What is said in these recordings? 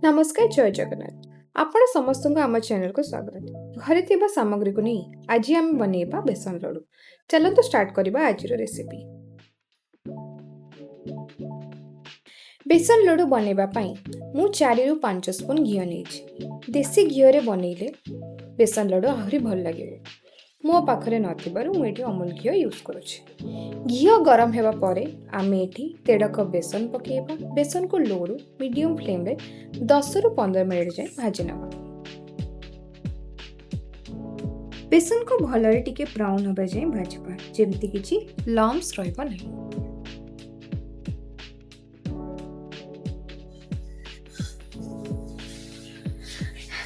नमस्कार जय जगन्नाथ आपण समस्त आम चैनल को स्वागत घरे थिबा सामग्री को नहीं आज आम बनैबा बेसन लडू चलते स्टार्ट करबा आज रेसिपी बेसन लडू बनैबा पई मु 4 रु 5 स्पून घी नेछि देसी घी रे बनैले बेसन लडू आहुरी भल लागे मो पाखरे नथिबारु मु एठी अमूल घी यूज करूछि घी गरम हेबा परे आमे एठी 1.5 कप बेसन पकेबा बेसन को लो रु मीडियम फ्लेम रे 10 रु 15 मिनिट जाए भाजी नबा बेसन को भलरे टिके ब्राउन होबा जाए भाजबा जेमति किछि लम्स रहबा नहीं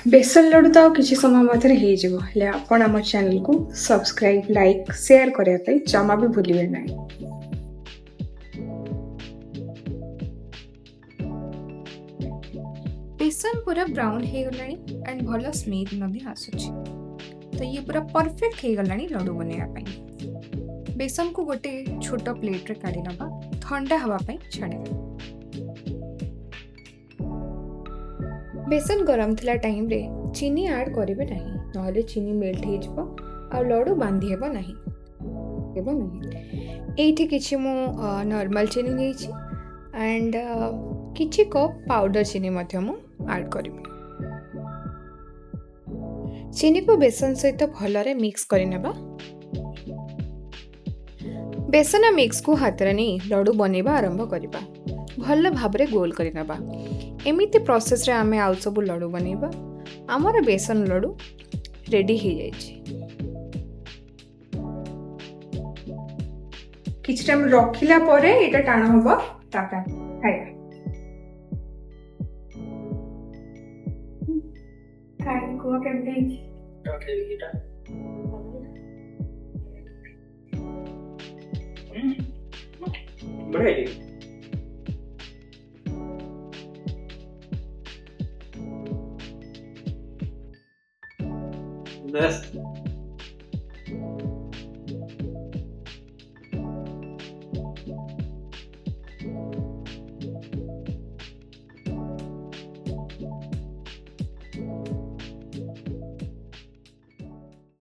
बेसन लडू तो किसी समय मध्य हो जाव हेले आपण आम चैनल को सब्सक्राइब लाइक शेयर करने जमा भी भूलिए ना बेसन पूरा ब्राउन हो गला एंड भल स्मेल आसुची तो ये पूरा परफेक्ट हो गला लडू बनवाई बेसन को गोटे छोट प्लेट रे काढ़ी नबा ठंडा हवा छाड़े बेसन गरम थिला टाइम रे चीनी ऐड करिवे नाही नहले चीनी मेल्ट हे जबो आ लडू बांधी हेबो नाही एठी किछि मु नॉर्मल चीनी नेछि एंड किछि कप पाउडर चीनी मध्य मु ऐड करिवे चीनी को बेसन सहित भलरे मिक्स करि नेबा बेसन मिक्स को हाथ रे नै लडू बनेबा आरंभ करिबा भल भाबरे गोल करि नेबा एमिति प्रोसेस रे आमे आउ सब लडू बनेबा हमर बेसन लडू रेडी हो जाय छी किछ टाइम रखिला परे एटा टाण होबो ताका खाया खाइ को केमते टाकेलिटा बड़े Best.